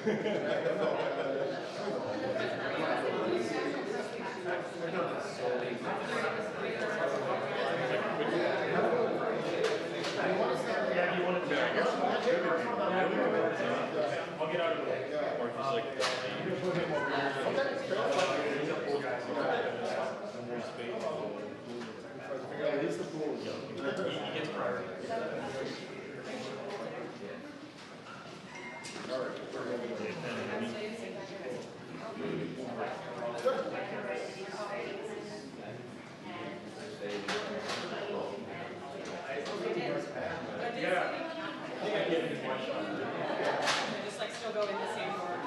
I'll get out of the way. Or just like he gets priority. Just like still go in the same order.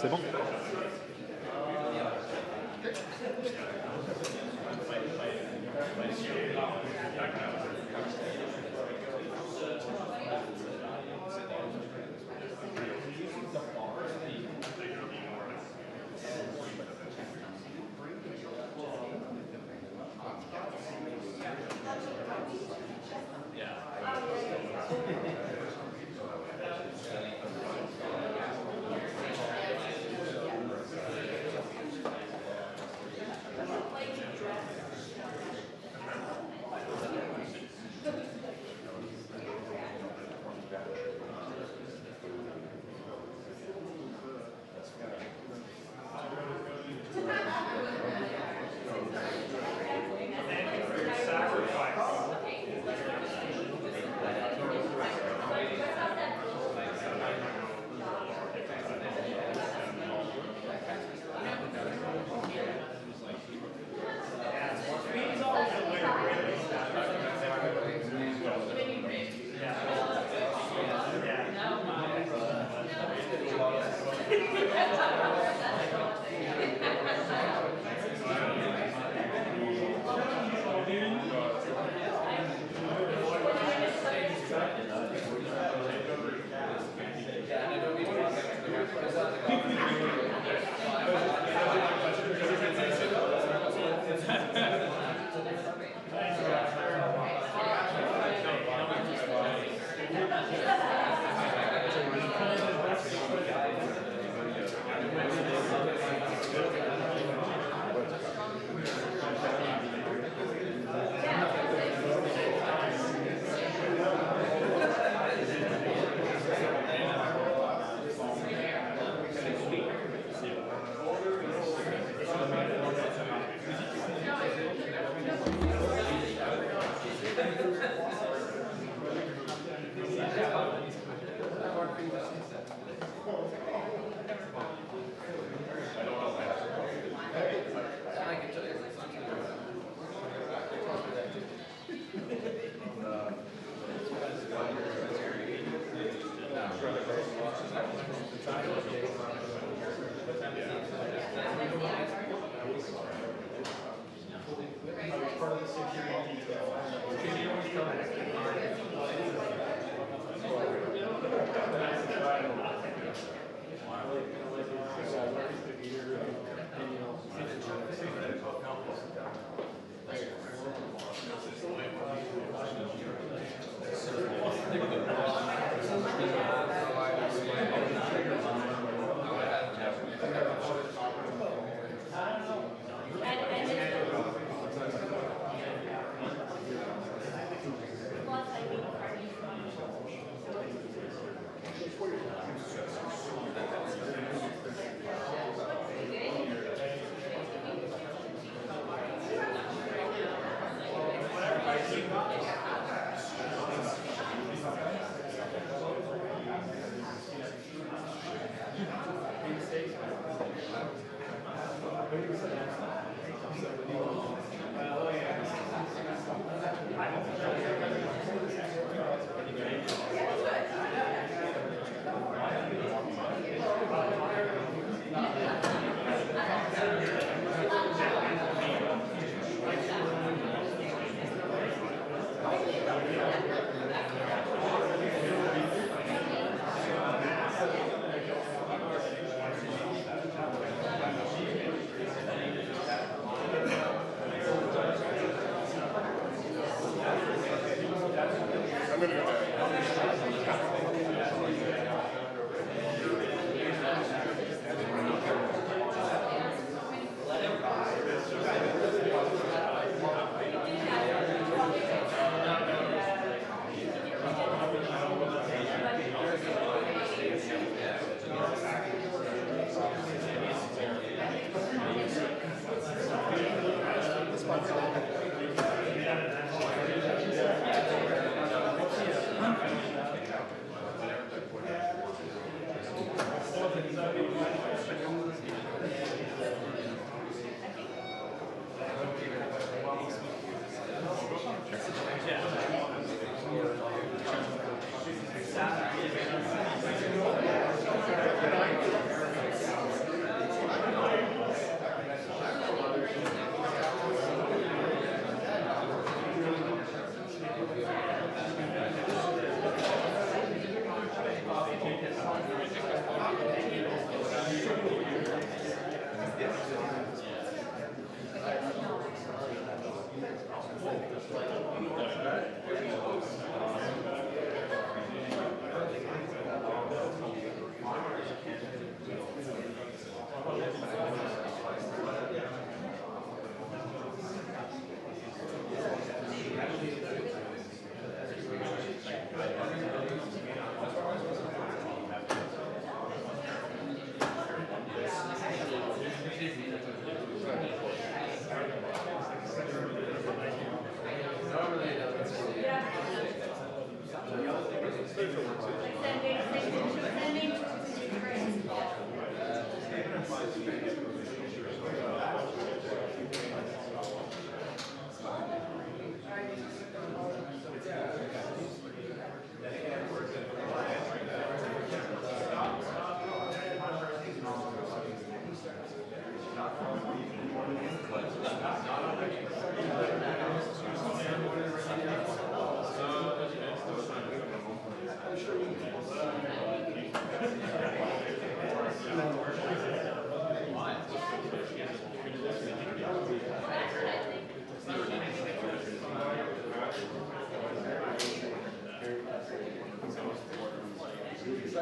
C'est bon.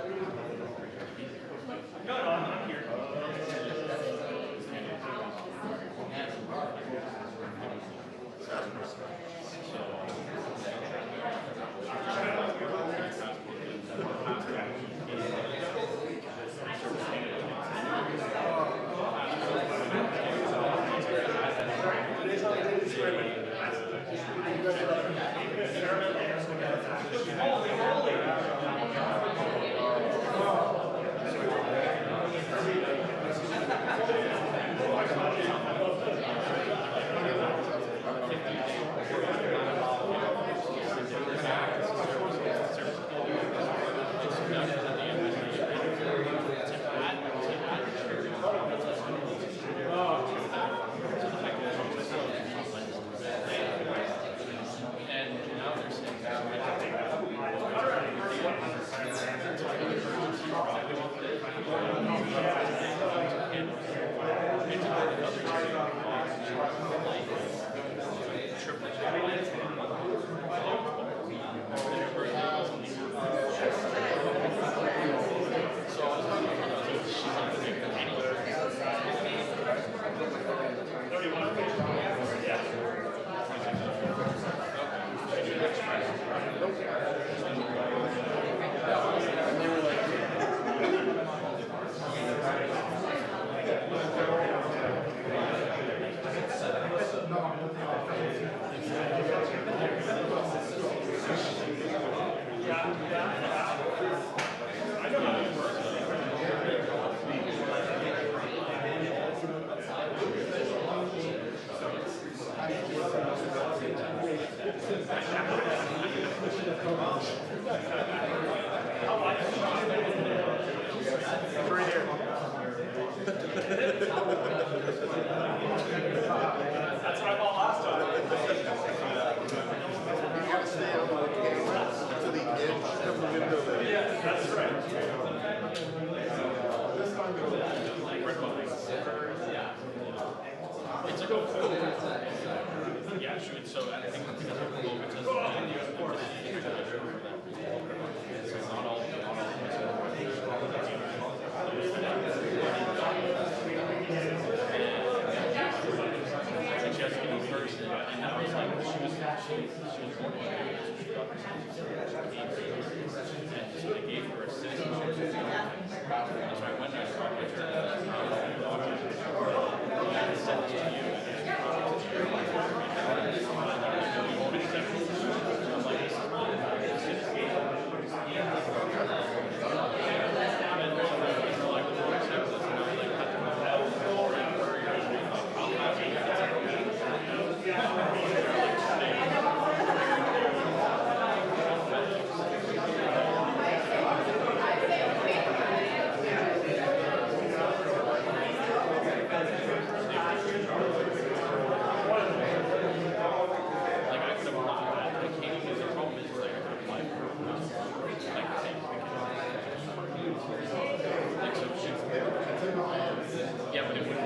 No, I'm here. That's what I bought last time. You gotta stay on the to the edge of the window there. Yeah, that's right. It's like a yeah, shoot. So I think because of the moment, it's not all. And I was like, she was born in and so they gave her a citizenship. So I went and I talked with her. And I sent it to you. Yeah, but it wouldn't.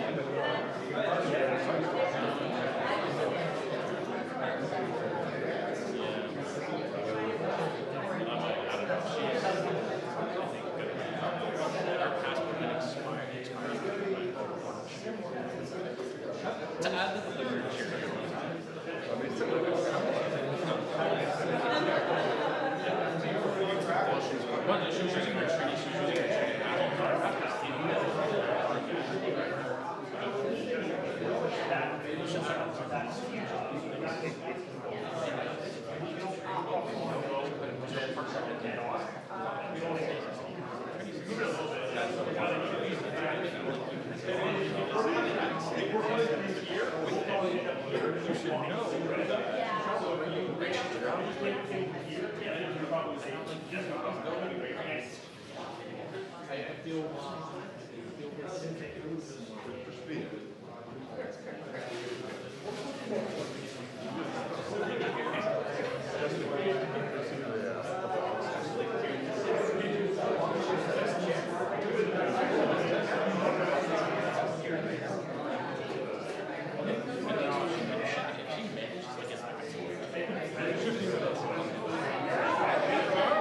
To add to the literature. Well, she was using her treaty. She was using her treaty.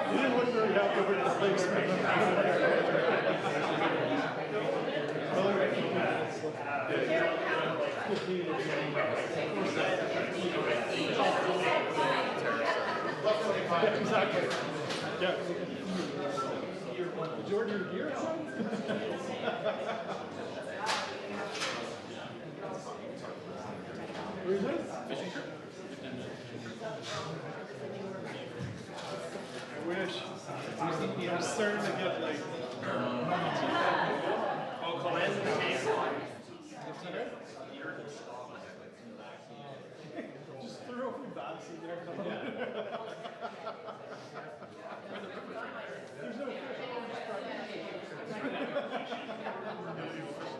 You didn't look very happy with the place. Exactly. Yeah. Jordan, your gear? Where is it? Fishing trip? I wish. I'm starting to get like. Oh, Colan's in the case. Just throw a few bats in there. There's no fish.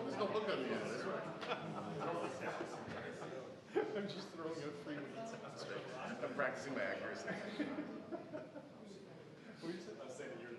There's no hook on the end, is there? I'm just throwing out free weeds. I'm practicing my accuracy. What you said? I was saying that you're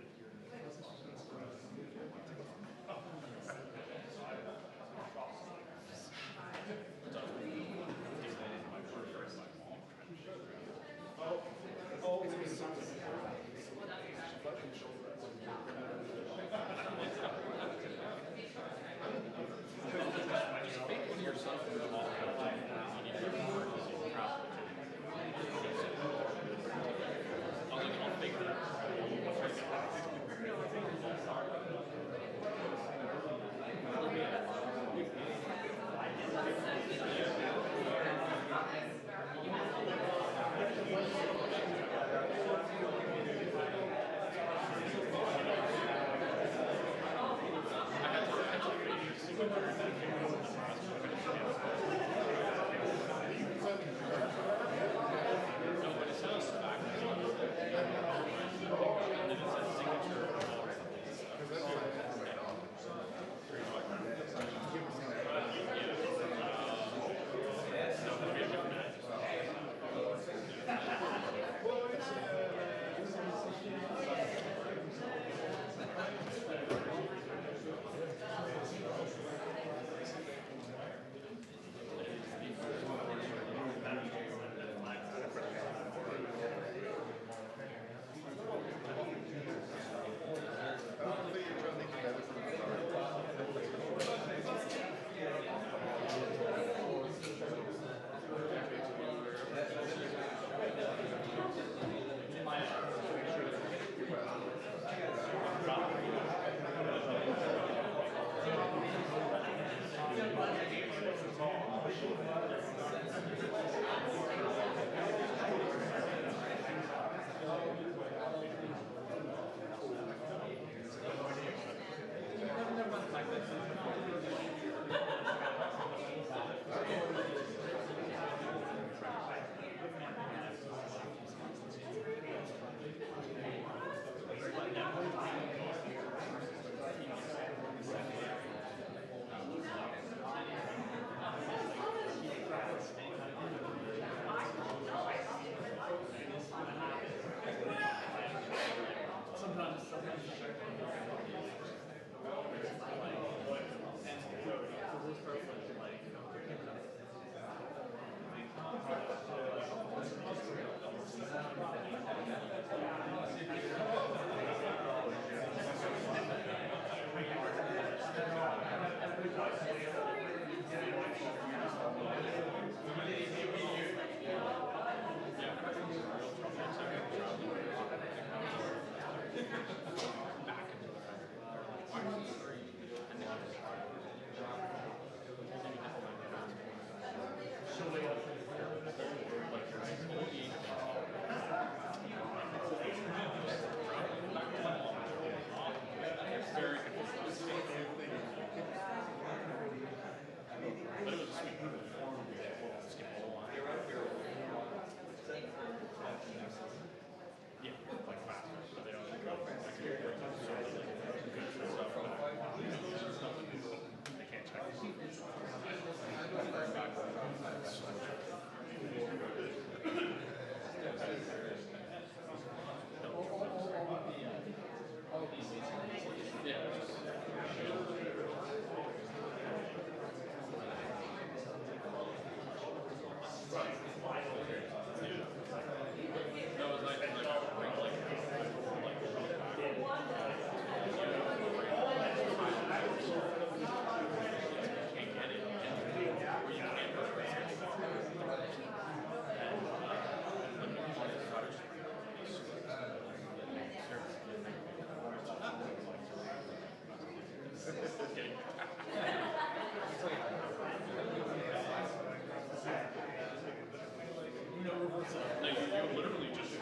No, you literally just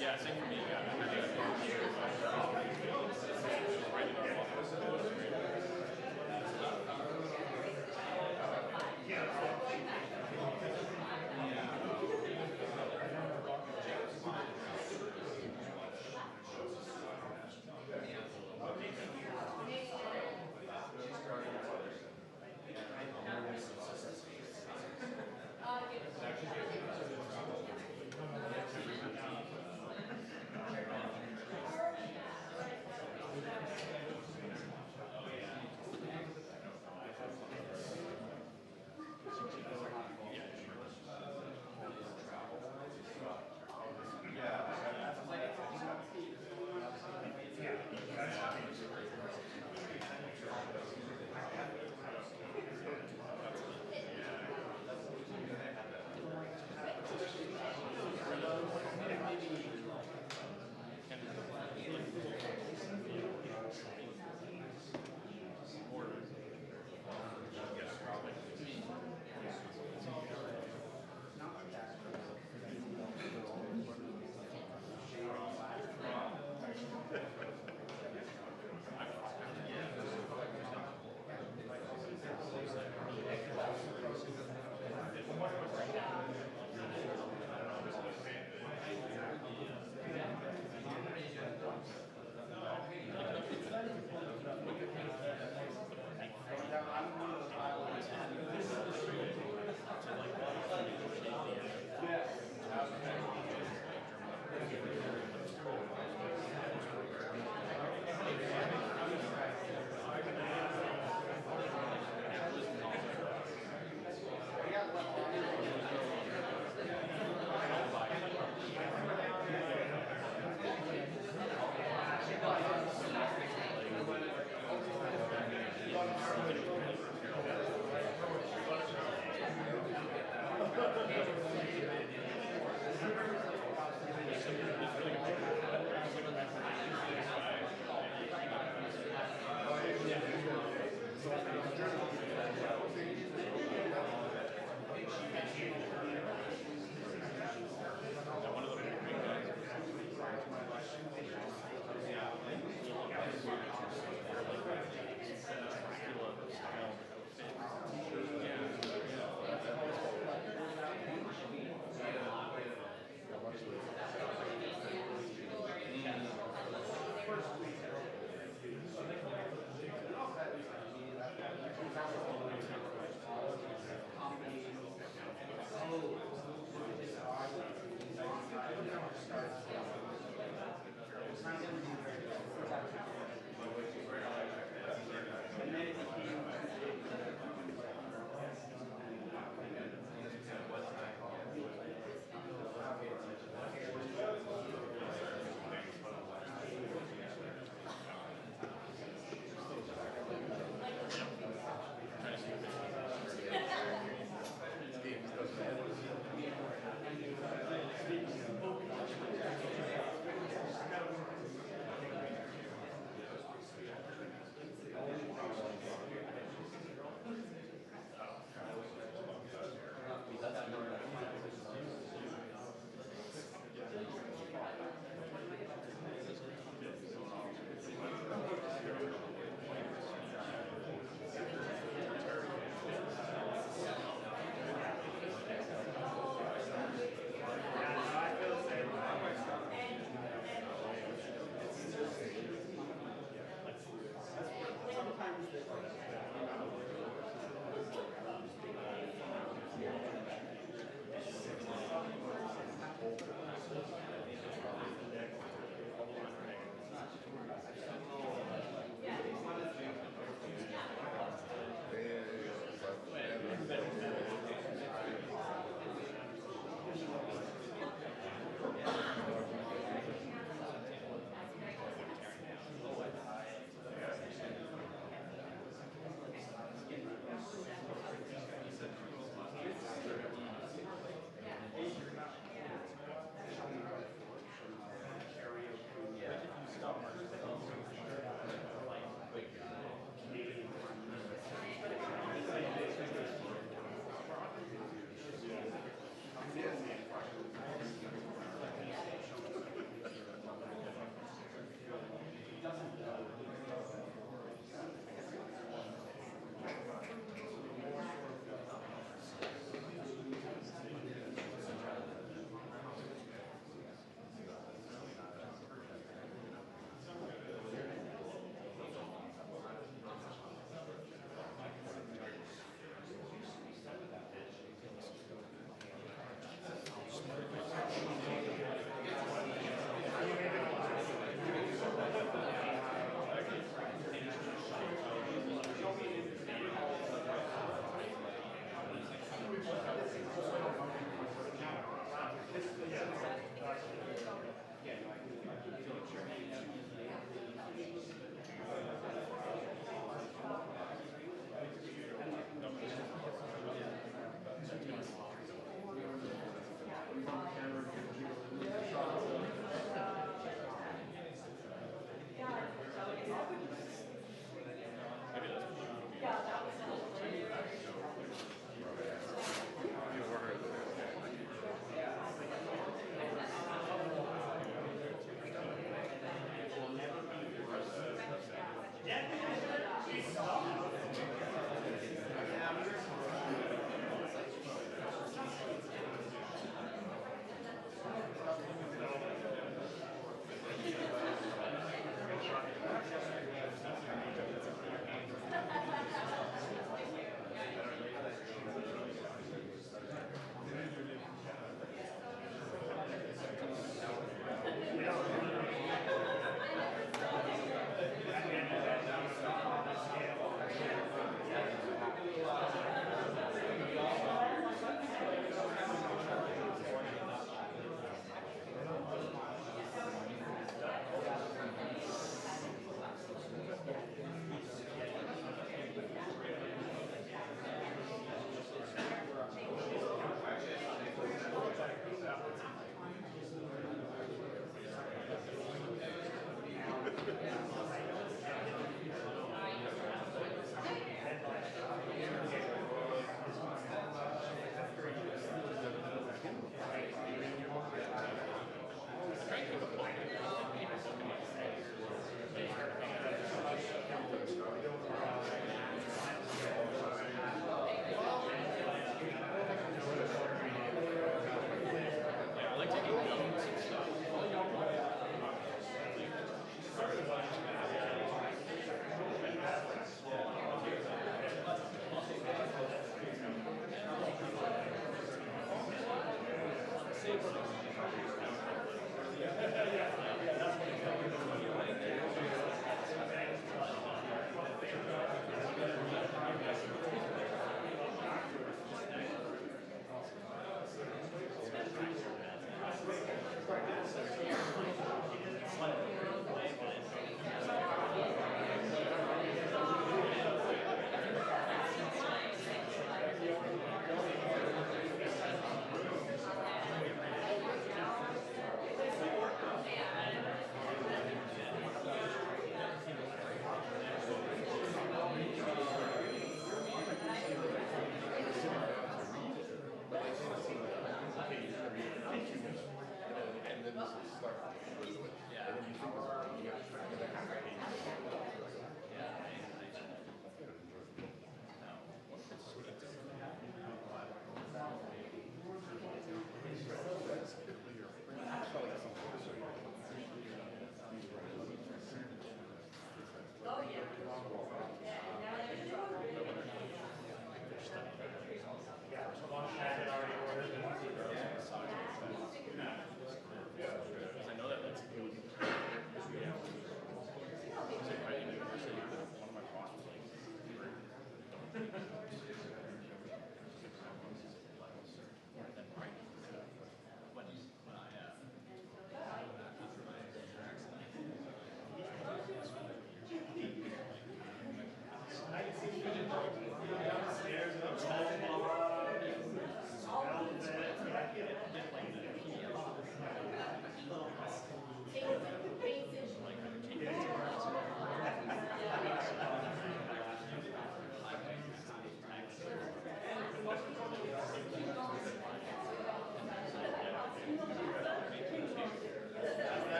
yeah, same for me.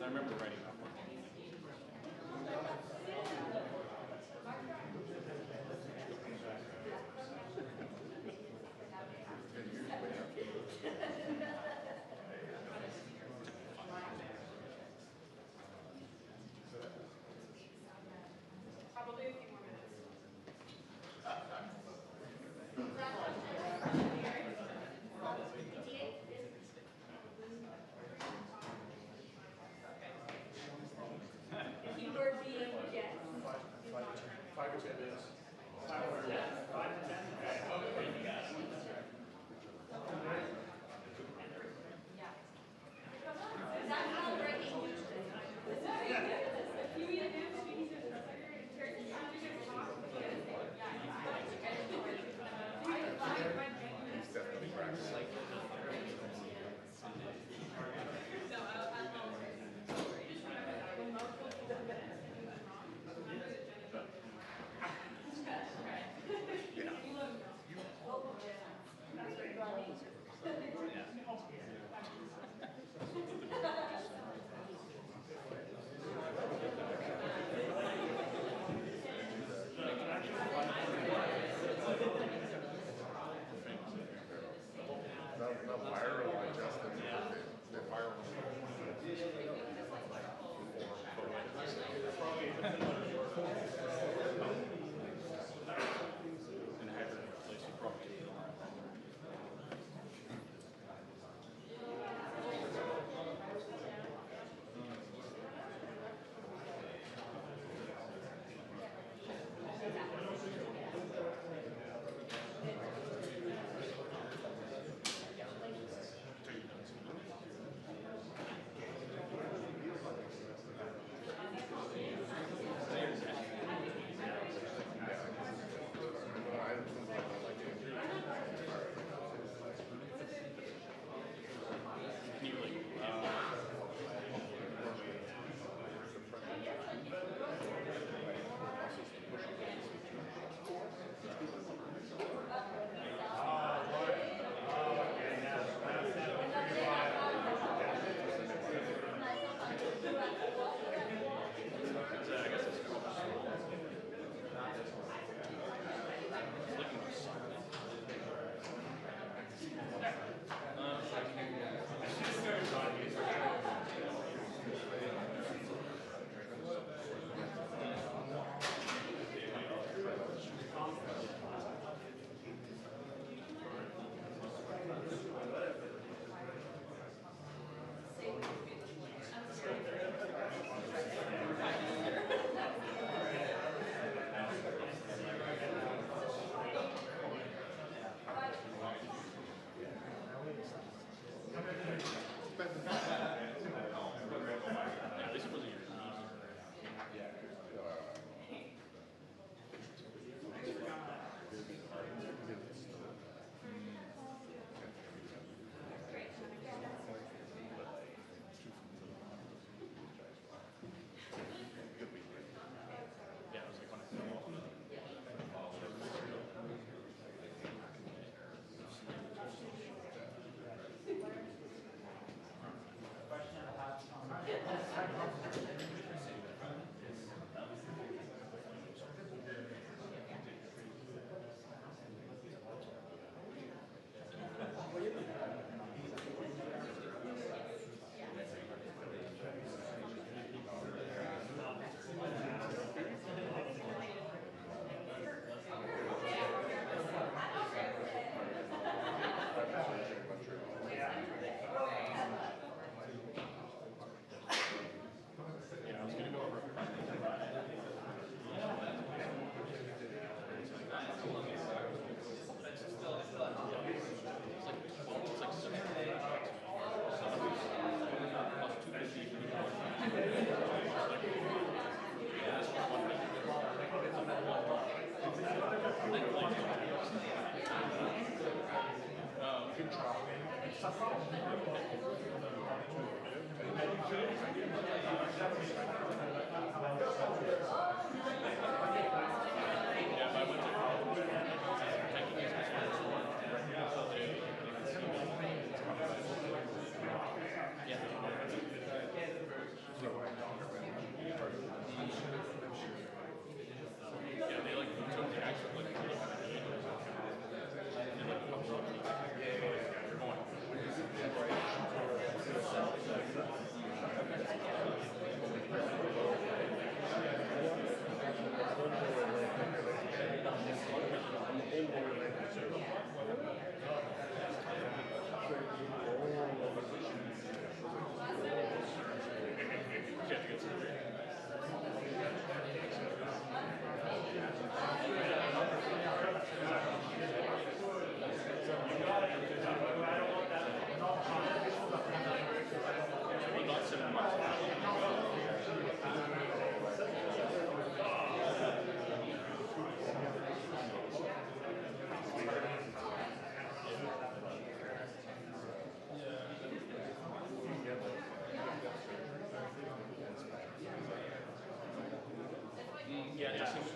I remember writing that one. Probably a few more minutes.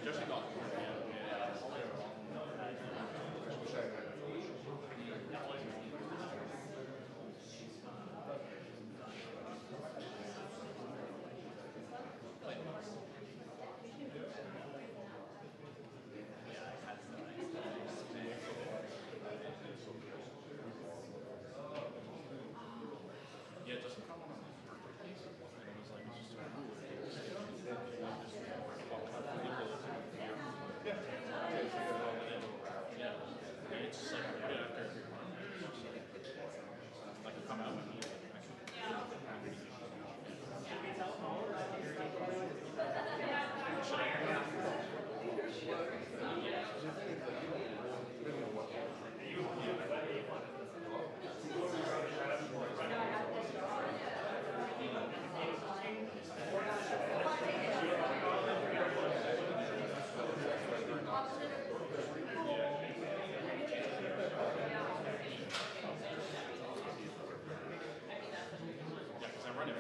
Justin got yeah, it doesn't come on his birthday. And it was like, it's just so cool. Yeah. And it's just like right after every month. Like you come out and eat it. Yeah, because I run it.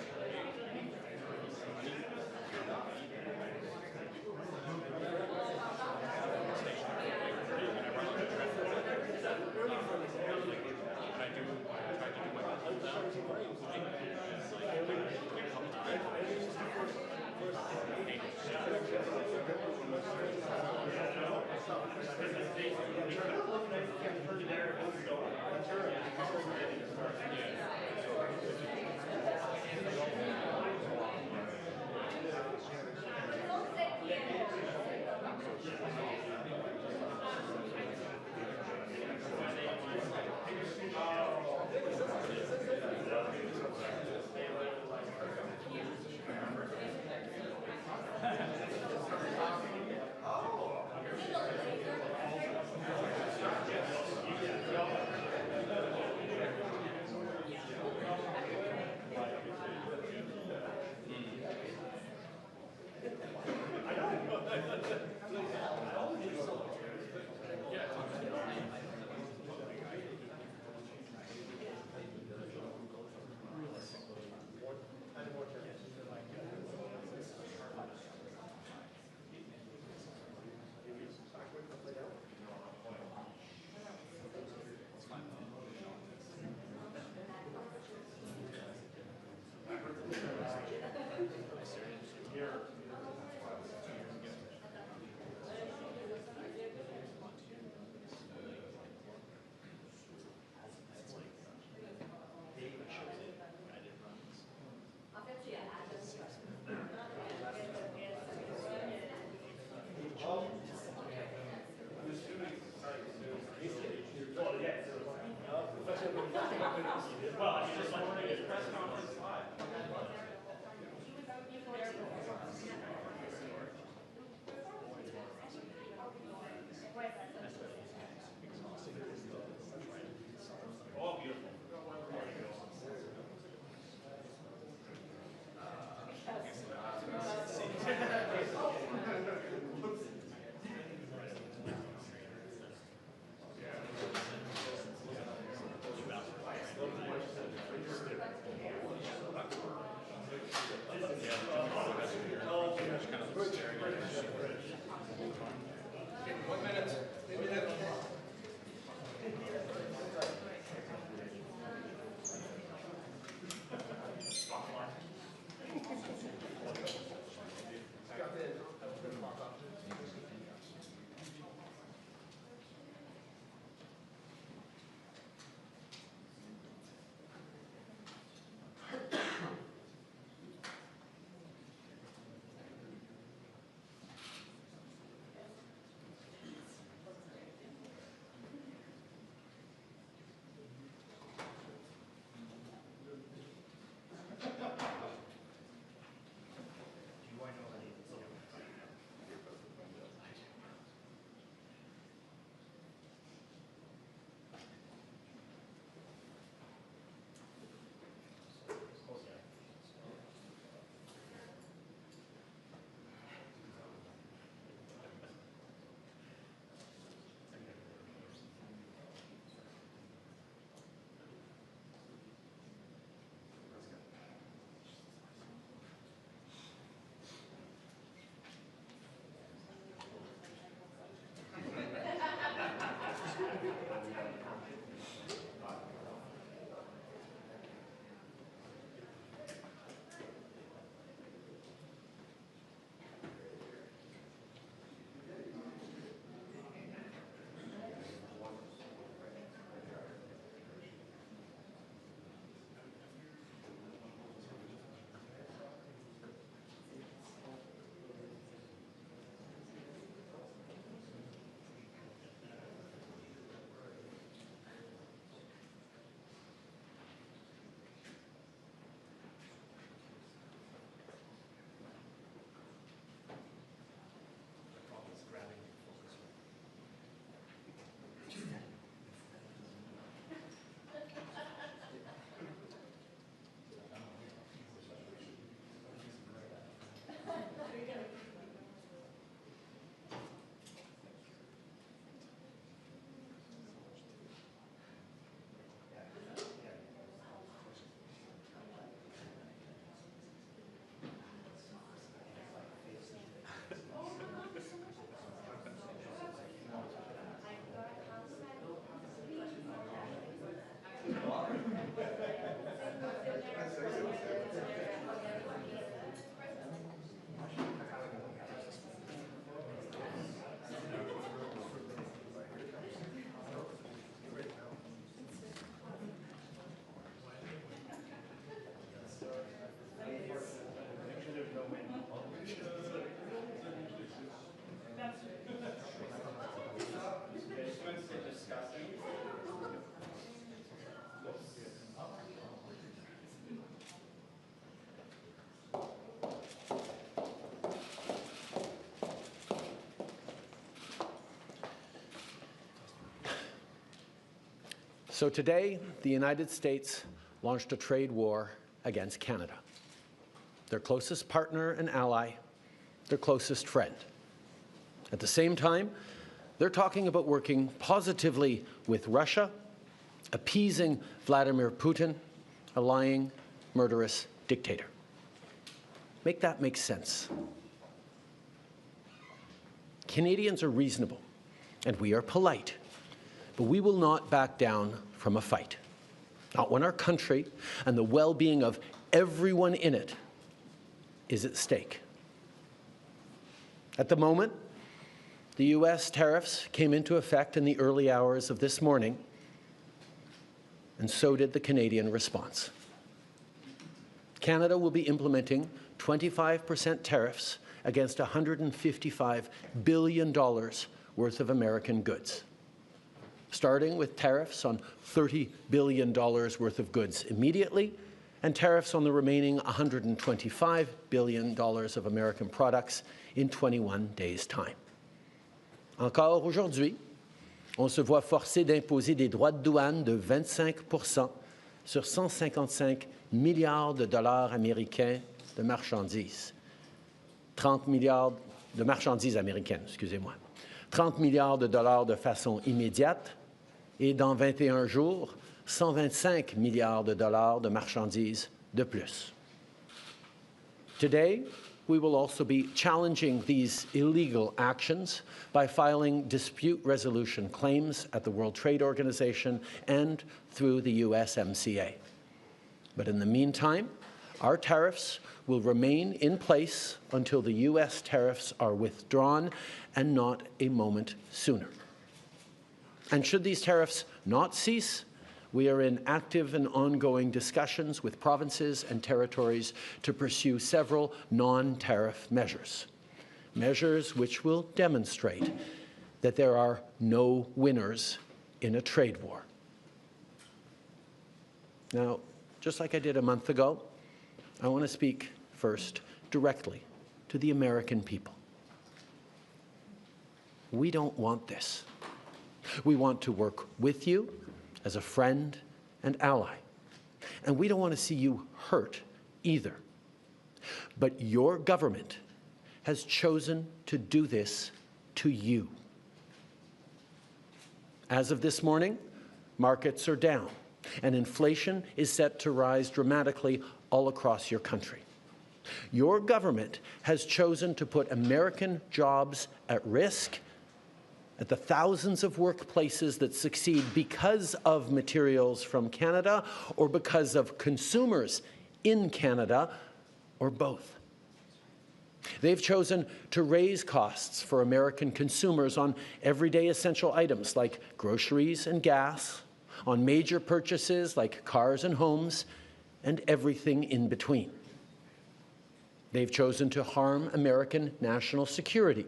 So today, the United States launched a trade war against Canada, their closest partner and ally, their closest friend. At the same time, they're talking about working positively with Russia, appeasing Vladimir Putin, a lying, murderous dictator. Make that make sense. Canadians are reasonable, and we are polite, but we will not back down from a fight. Not when our country and the well-being of everyone in it is at stake. At the moment, the U.S. tariffs came into effect in the early hours of this morning, and so did the Canadian response. Canada will be implementing 25% tariffs against $155 billion worth of American goods, starting with tariffs on $30 billion worth of goods immediately, and tariffs on the remaining $125 billion of American products in 21 days' time. Encore aujourd'hui, on se voit forcé d'imposer des droits de douane de 25% sur 155 milliards de dollars américains de marchandises. 30 milliards de marchandises américaines, excusez-moi. 30 milliards de dollars de façon immédiate et dans 21 jours, 125 milliards de dollars de marchandises de plus. Today, we will also be challenging these illegal actions by filing dispute resolution claims at the World Trade Organization and through the USMCA. But in the meantime, our tariffs will remain in place until the U.S. tariffs are withdrawn, and not a moment sooner. And should these tariffs not cease, we are in active and ongoing discussions with provinces and territories to pursue several non-tariff measures, measures which will demonstrate that there are no winners in a trade war. Now, just like I did a month ago, I want to speak first directly to the American people. We don't want this. We want to work with you as a friend and ally. And we don't want to see you hurt either. But your government has chosen to do this to you. As of this morning, markets are down, and inflation is set to rise dramatically all across your country. Your government has chosen to put American jobs at risk, at the thousands of workplaces that succeed because of materials from Canada or because of consumers in Canada, or both. They've chosen to raise costs for American consumers on everyday essential items like groceries and gas, on major purchases like cars and homes, and everything in between. They've chosen to harm American national security,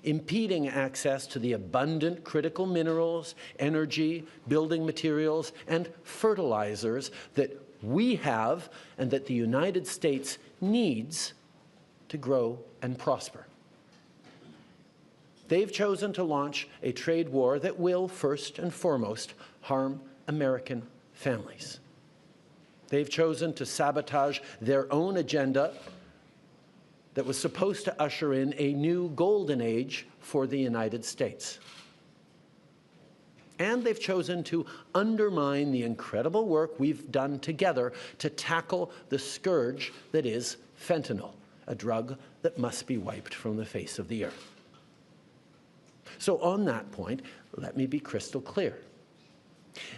impeding access to the abundant critical minerals, energy, building materials, and fertilizers that we have and that the United States needs to grow and prosper. They've chosen to launch a trade war that will, first and foremost, harm American families. They've chosen to sabotage their own agenda that was supposed to usher in a new golden age for the United States. And they've chosen to undermine the incredible work we've done together to tackle the scourge that is fentanyl, a drug that must be wiped from the face of the earth. So on that point, let me be crystal clear.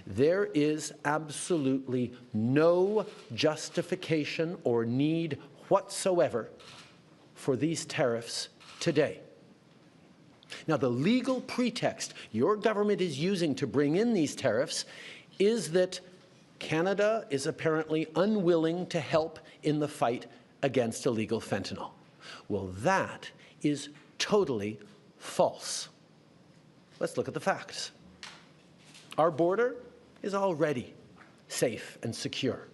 There is absolutely no justification or need whatsoever for these tariffs today. Now, the legal pretext your government is using to bring in these tariffs is that Canada is apparently unwilling to help in the fight against illegal fentanyl. Well, that is totally false. Let's look at the facts. Our border is already safe and secure.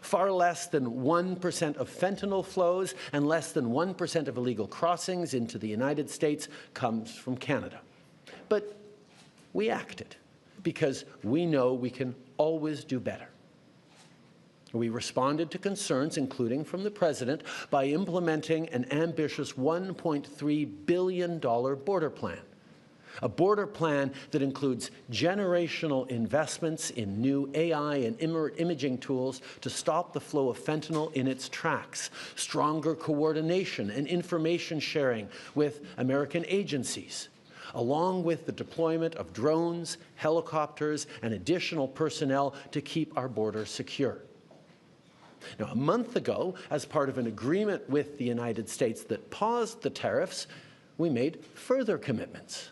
Far less than 1% of fentanyl flows and less than 1% of illegal crossings into the United States comes from Canada. But we acted. because we know we can always do better. We responded to concerns, including from the President, by implementing an ambitious $1.3 billion border plan. A border plan that includes generational investments in new AI and imaging tools to stop the flow of fentanyl in its tracks, stronger coordination and information sharing with American agencies, along with the deployment of drones, helicopters, and additional personnel to keep our border secure. Now, a month ago, as part of an agreement with the United States that paused the tariffs, we made further commitments.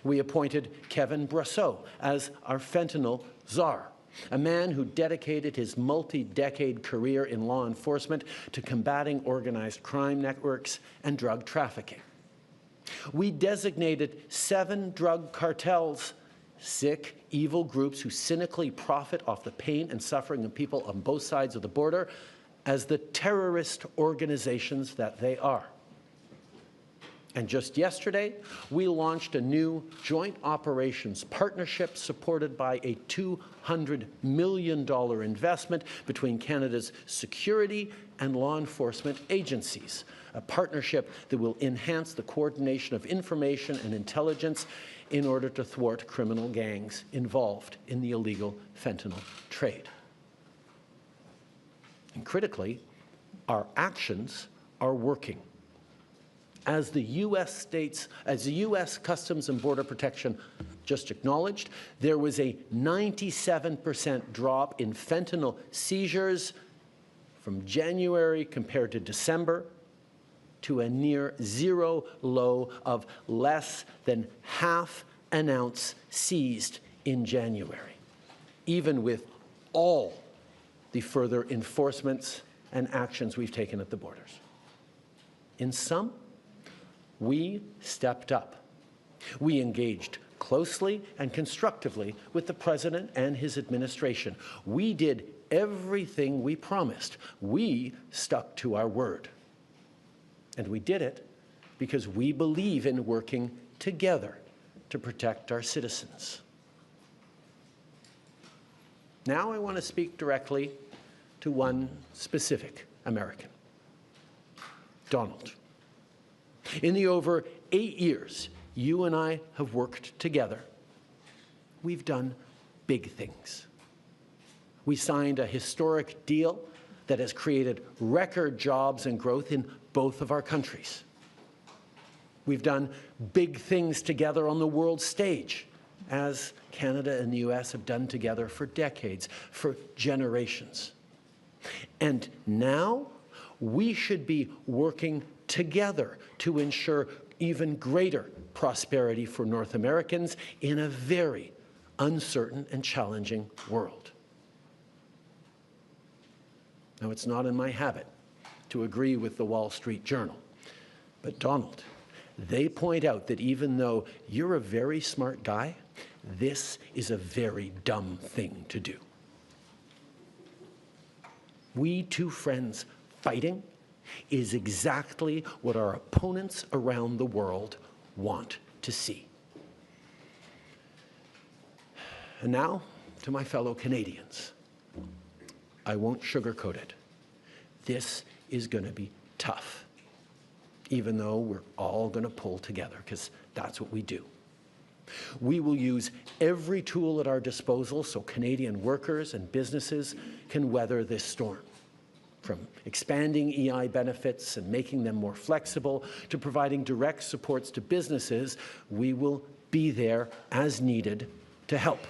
We appointed Kevin Brasseau as our fentanyl czar, a man who dedicated his multi-decade career in law enforcement to combating organized crime networks and drug trafficking. We designated 7 drug cartels, sick, evil groups who cynically profit off the pain and suffering of people on both sides of the border, as the terrorist organizations that they are. And just yesterday, we launched a new joint operations partnership supported by a $200 million investment between Canada's security and law enforcement agencies, a partnership that will enhance the coordination of information and intelligence in order to thwart criminal gangs involved in the illegal fentanyl trade. And critically, our actions are working. As the U.S. Customs and Border Protection just acknowledged, there was a 97% drop in fentanyl seizures from January compared to December, to a near zero low of less than half an ounce seized in January, even with all the further enforcements and actions we've taken at the borders. In sum, we stepped up. We engaged closely and constructively with the President and his administration. We did everything we promised. We stuck to our word. And we did it because we believe in working together to protect our citizens. Now I want to speak directly to one specific American, Donald. In the over 8 years you and I have worked together, we've done big things. We signed a historic deal that has created record jobs and growth in both of our countries. We've done big things together on the world stage, as Canada and the US have done together for decades, for generations. And now we should be working together to ensure even greater prosperity for North Americans in a very uncertain and challenging world. Now, it's not in my habit to agree with the Wall Street Journal, but Donald, they point out that even though you're a very smart guy, this is a very dumb thing to do. We two friends fighting is exactly what our opponents around the world want to see. And now, to my fellow Canadians, I won't sugarcoat it. This is going to be tough, even though we're all going to pull together, because that's what we do. We will use every tool at our disposal so Canadian workers and businesses can weather this storm. From expanding EI benefits and making them more flexible to providing direct supports to businesses, we will be there as needed to help.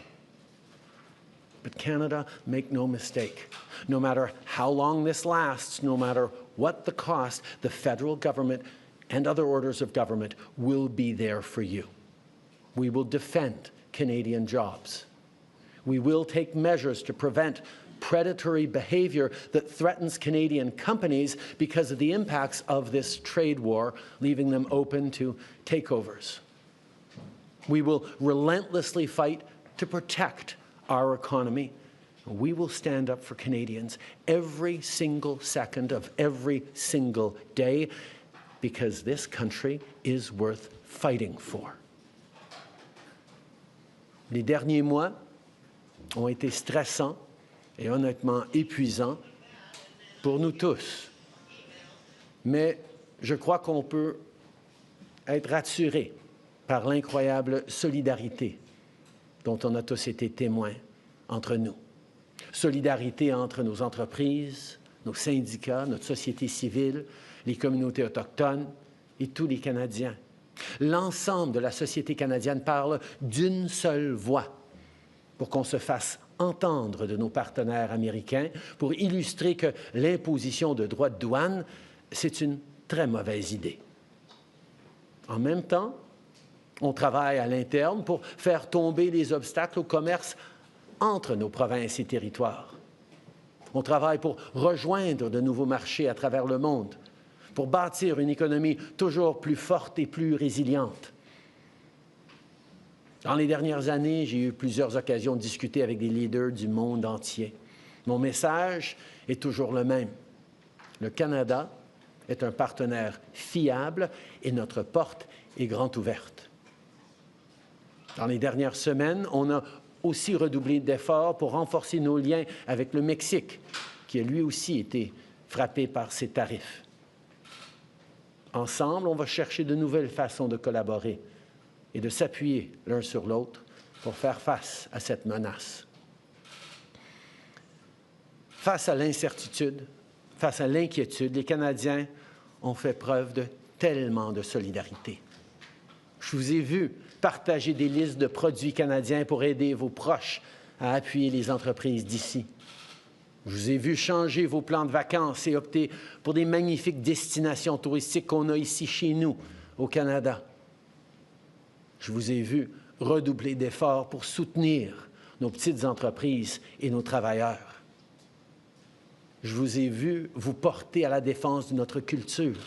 But Canada, make no mistake, no matter how long this lasts, no matter what the cost, the federal government and other orders of government will be there for you. We will defend Canadian jobs. We will take measures to prevent predatory behavior that threatens Canadian companies because of the impacts of this trade war, leaving them open to takeovers. We will relentlessly fight to protect our economy. We will stand up for Canadians every single second of every single day, because this country is worth fighting for. Les derniers mois ont été stressants et honnêtement épuisants pour nous tous. Mais je crois qu'on peut être rassuré par l'incroyable solidarité dont on a tous été témoins entre nous. Solidarité entre nos entreprises, nos syndicats, notre société civile, les communautés autochtones et tous les Canadiens. L'ensemble de la société canadienne parle d'une seule voix pour qu'on se fasse entendre de nos partenaires américains, pour illustrer que l'imposition de droits de douane, c'est une très mauvaise idée. En même temps, on travaille à l'interne pour faire tomber les obstacles au commerce entre nos provinces et territoires. On travaille pour rejoindre de nouveaux marchés à travers le monde, pour bâtir une économie toujours plus forte et plus résiliente. Dans les dernières années, j'ai eu plusieurs occasions de discuter avec des leaders du monde entier. Mon message est toujours le même. Le Canada est un partenaire fiable et notre porte est grande ouverte. Dans les dernières semaines, on a aussi redoublé d'efforts pour renforcer nos liens avec le Mexique, qui a lui aussi été frappé par ces tarifs. Ensemble, on va chercher de nouvelles façons de collaborer et de s'appuyer l'un sur l'autre pour faire face à cette menace. Face à l'incertitude, face à l'inquiétude, les Canadiens ont fait preuve de tellement de solidarité. Je vous ai vu partager des listes de produits canadiens pour aider vos proches à appuyer les entreprises d'ici. Je vous ai vu changer vos plans de vacances et opter pour des magnifiques destinations touristiques qu'on a ici chez nous, au Canada. Je vous ai vu redoubler d'efforts pour soutenir nos petites entreprises et nos travailleurs. Je vous ai vu vous porter à la défense de notre culture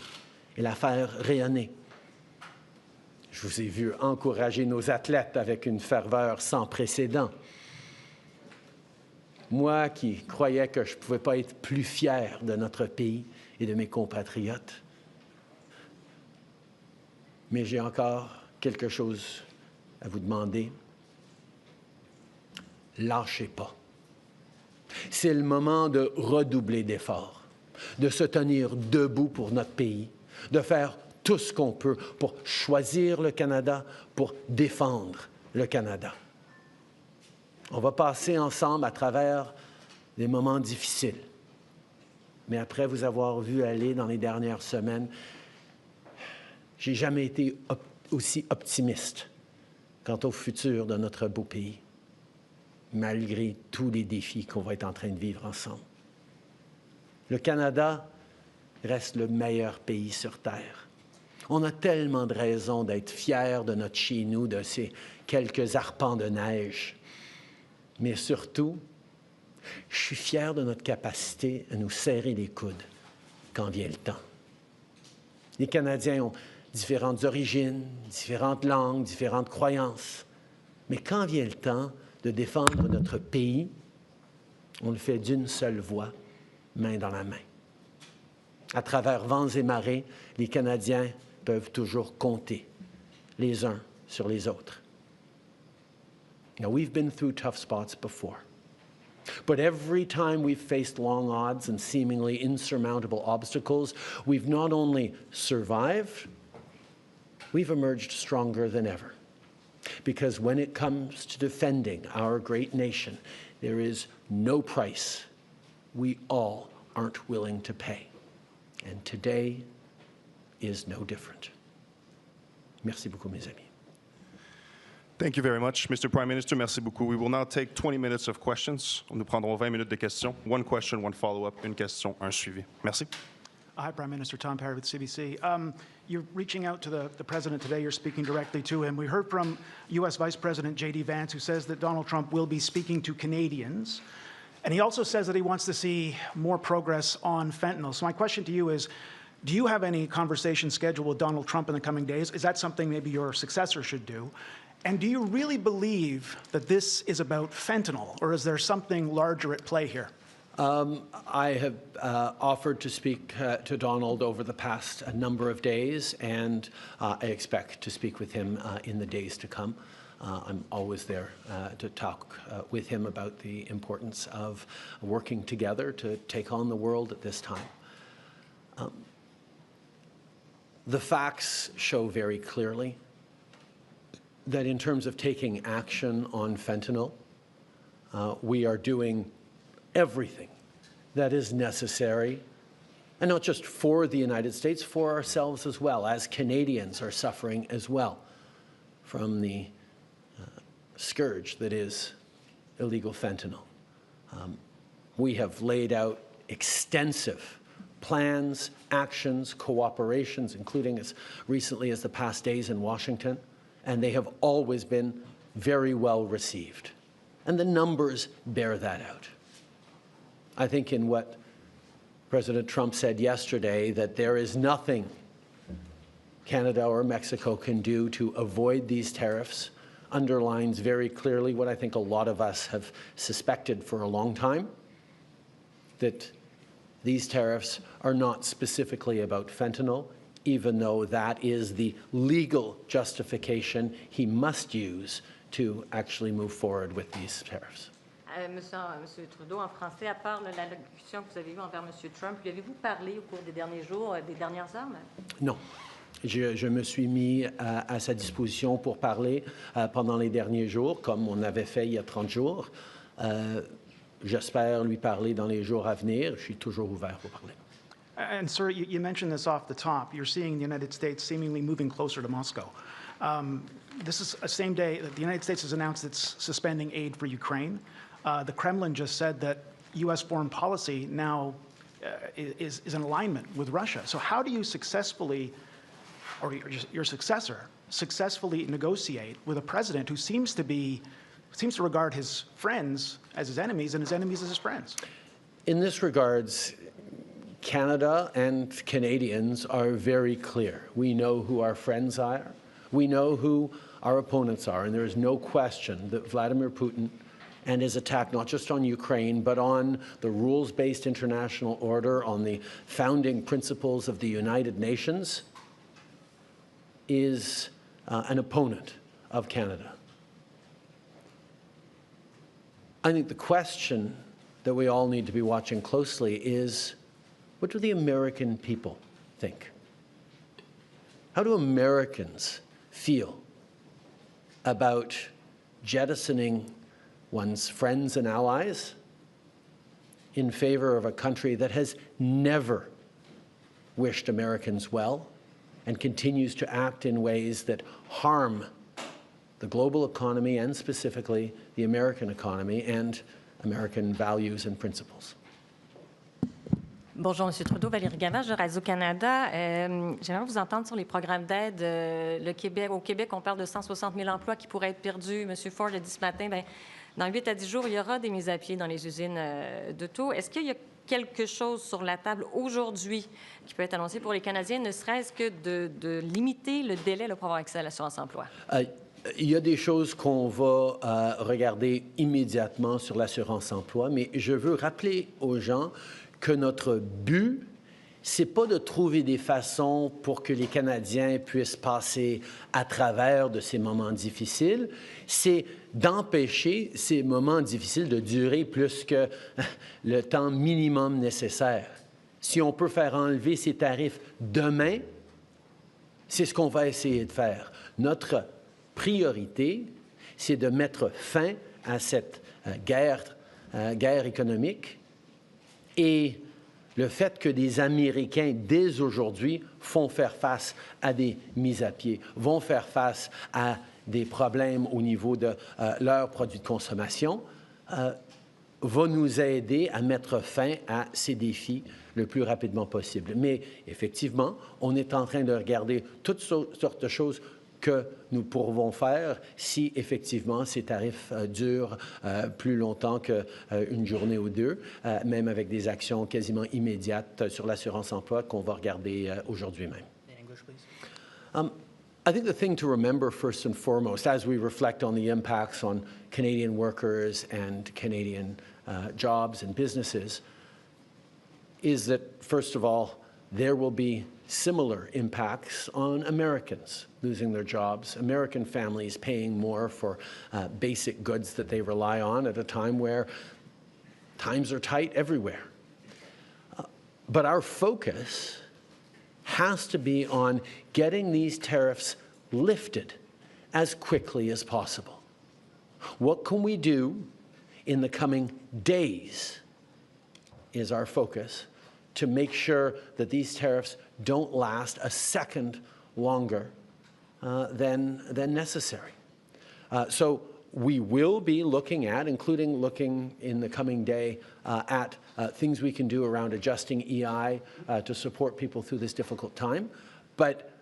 et la faire rayonner. Je vous ai vu encourager nos athlètes avec une ferveur sans précédent. Moi qui croyais que je ne pouvais pas être plus fier de notre pays et de mes compatriotes. Mais j'ai encore quelque chose à vous demander. Lâchez pas. C'est le moment de redoubler d'efforts, de se tenir debout pour notre pays, de faire tout ce qu'on peut pour choisir le Canada, pour défendre le Canada. On va passer ensemble à travers des moments difficiles. Mais après vous avoir vu aller dans les dernières semaines, j'ai jamais été aussi optimiste quant au futur de notre beau pays, malgré tous les défis qu'on va être en train de vivre ensemble. Le Canada reste le meilleur pays sur Terre. On a tellement de raisons d'être fiers de notre chez-nous, de ces quelques arpents de neige. Mais surtout, je suis fier de notre capacité à nous serrer les coudes quand vient le temps. Les Canadiens ont différentes origines, différentes langues, différentes croyances. Mais quand vient le temps de défendre notre pays, on le fait d'une seule voix, main dans la main. À travers vents et marées, les Canadiens peuvent toujours compter les uns sur les autres. Now, we've been through tough spots before. But every time we've faced long odds and seemingly insurmountable obstacles, we've not only survived, we've emerged stronger than ever. Because when it comes to defending our great nation, there is no price we all aren't willing to pay. And today is no different. Merci beaucoup, mes amis. Thank you very much, Mr. Prime Minister. Merci beaucoup. We will now take 20 minutes of questions. Nous prendrons 20 minutes de questions. One question, one follow-up. Une question, un suivi. Merci. Hi, Prime Minister. Tom Perry with CBC. You're reaching out to the President today. You're speaking directly to him. We heard from U.S. Vice President J.D. Vance, who says that Donald Trump will be speaking to Canadians. And he also says that he wants to see more progress on fentanyl. So my question to you is, do you have any conversation scheduled with Donald Trump in the coming days? Is that something maybe your successor should do? And do you really believe that this is about fentanyl, or is there something larger at play here? I have offered to speak to Donald over the past number of days, and I expect to speak with him in the days to come. I'm always there to talk with him about the importance of working together to take on the world at this time. The facts show very clearly that in terms of taking action on fentanyl, we are doing everything that is necessary, and not just for the United States, for ourselves as well, as Canadians are suffering as well from the scourge that is illegal fentanyl. We have laid out extensive plans, actions, cooperations, including as recently as the past days in Washington, and they have always been very well received. And the numbers bear that out. I think in what President Trump said yesterday, that there is nothing Canada or Mexico can do to avoid these tariffs, underlines very clearly what I think a lot of us have suspected for a long time, that these tariffs are not specifically about fentanyl, even though that is the legal justification he must use to actually move forward with these tariffs. Monsieur Trudeau, en français, à part l'allocution que vous avez eue envers Monsieur Trump, lui avez-vous parlé au cours des derniers jours, des dernières heures? Non. Je me suis mis à sa disposition pour parler pendant les derniers jours, comme on avait fait il y a 30 jours. J'espère lui parler dans les jours à venir. Je suis toujours ouvert pour parler. And, sir, you mentioned this off the top. You're seeing the United States seemingly moving closer to Moscow. This is the same day that the United States has announced it's suspending aid for Ukraine. The Kremlin just said that U.S. foreign policy now is in alignment with Russia. So how do you successfully, or your successor, successfully negotiate with a president who seems to regard his friends as his enemies and his enemies as his friends? In this regards, Canada and Canadians are very clear. We know who our friends are. We know who our opponents are. And there is no question that Vladimir Putin and his attack not just on Ukraine, but on the rules-based international order, on the founding principles of the United Nations, is an opponent of Canada. I think the question that we all need to be watching closely is, what do the American people think? How do Americans feel about jettisoning one's friends and allies in favor of a country that has never wished Americans well and continues to act in ways that harm the global economy and specifically the American economy and American values and principles? Bonjour, M. Trudeau. Valérie Gavage de Radio-Canada. J'aimerais vous entendre sur les programmes d'aide. Au Québec, on parle de 160 000 emplois qui pourraient être perdus. M. Ford l'a dit ce matin, dans 8 à 10 jours, il y aura des mises à pied dans les usines d'auto. Est-ce qu'il y a quelque chose sur la table aujourd'hui qui peut être annoncé pour les Canadiens, ne serait-ce que de limiter le délai pour avoir accès à l'assurance-emploi? Il y a des choses qu'on va regarder immédiatement sur l'assurance-emploi, mais je veux rappeler aux gens que notre but, c'est pas de trouver des façons pour que les Canadiens puissent passer à travers de ces moments difficiles, c'est d'empêcher ces moments difficiles de durer plus que le temps minimum nécessaire. Si on peut faire enlever ces tarifs demain, c'est ce qu'on va essayer de faire. Notre priorité, c'est de mettre fin à cette guerre économique. Et le fait que des Américains, dès aujourd'hui, font faire face à des mises à pied, vont faire face à des problèmes au niveau de leurs produits de consommation, va nous aider à mettre fin à ces défis le plus rapidement possible. Mais effectivement, on est en train de regarder toutes sortes de choses que nous pourrons faire si effectivement ces tarifs durent plus longtemps qu'une journée ou deux, même avec des actions quasiment immédiates sur l'assurance-emploi qu'on va regarder aujourd'hui même. I think the thing to remember first and foremost, as we reflect on the impacts on Canadian workers and Canadian jobs and businesses, is that, first of all, there will be similar impacts on Americans losing their jobs, American families paying more for basic goods that they rely on at a time where times are tight everywhere. But our focus has to be on getting these tariffs lifted as quickly as possible. What can we do in the coming days is our focus to make sure that these tariffs don't last a second longer than necessary. So we will be looking at, including looking in the coming day at things we can do around adjusting EI to support people through this difficult time. But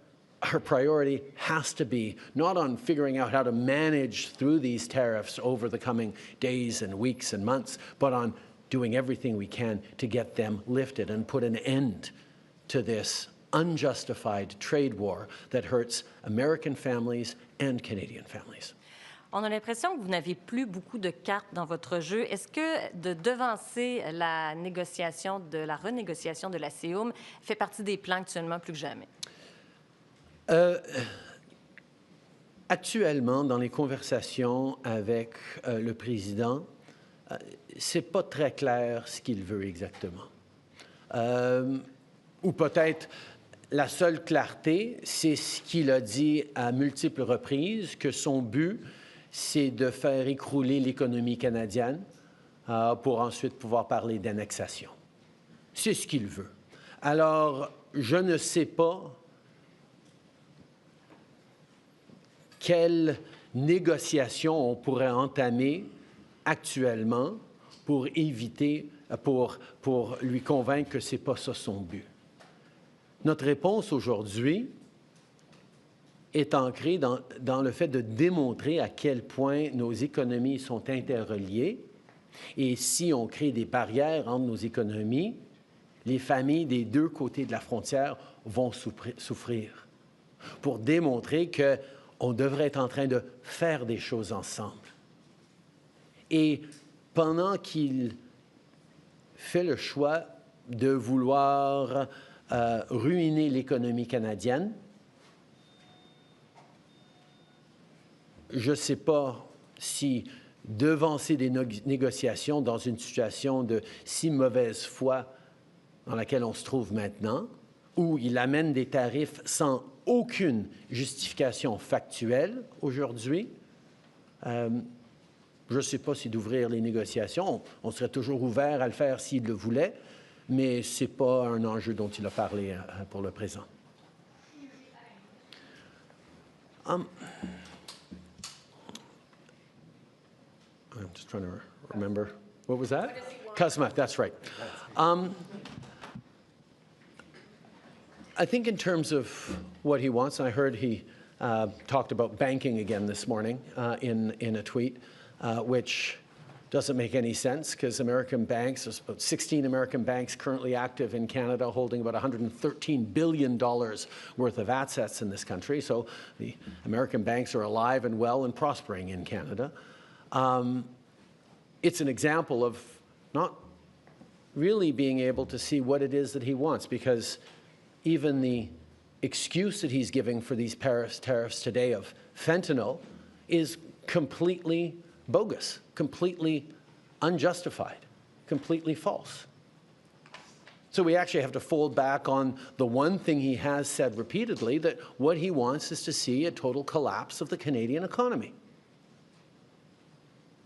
our priority has to be not on figuring out how to manage through these tariffs over the coming days and weeks and months, but on doing everything we can to get them lifted and put an end to this unjustified trade war that hurts American families and Canadian families. On a l'impression que vous n'avez plus beaucoup de cartes dans votre jeu. Est-ce que de devancer la renégociation de la CEUM fait partie des plans actuellement plus que jamais? Actuellement, dans les conversations avec le président, c'est pas très clair ce qu'il veut exactement. Ou peut-être la seule clarté, c'est ce qu'il a dit à multiples reprises, que son but, c'est de faire écrouler l'économie canadienne pour ensuite pouvoir parler d'annexation. C'est ce qu'il veut. Alors, je ne sais pas quelle négociation on pourrait entamer actuellement pour éviter, pour lui convaincre que ce n'est pas ça son but. Notre réponse aujourd'hui est ancrée dans le fait de démontrer à quel point nos économies sont interreliées. Et si on crée des barrières entre nos économies, les familles des deux côtés de la frontière vont souffrir. Pour démontrer qu'on devrait être en train de faire des choses ensemble. Et pendant qu'il fait le choix de vouloir ruiner l'économie canadienne, je ne sais pas si devancer des négociations dans une situation de si mauvaise foi dans laquelle on se trouve maintenant, où il amène des tarifs sans aucune justification factuelle aujourd'hui, je ne sais pas si d'ouvrir les négociations, on serait toujours ouvert à le faire s'il le voulait, mais ce n'est pas un enjeu dont il a parlé pour le présent. I'm just trying to remember. What was that? Cosmet, that's right. I think in terms of what he wants, and I heard he talked about banking again this morning in a tweet, which doesn't make any sense because American banks, there's about 16 American banks currently active in Canada holding about $113 billion worth of assets in this country. So the American banks are alive and well and prospering in Canada. It's an example of not really being able to see what it is that he wants, because even the excuse that he's giving for these tariffs today of fentanyl is completely bogus, completely unjustified, completely false. So we actually have to fold back on the one thing he has said repeatedly, that what he wants is to see a total collapse of the Canadian economy,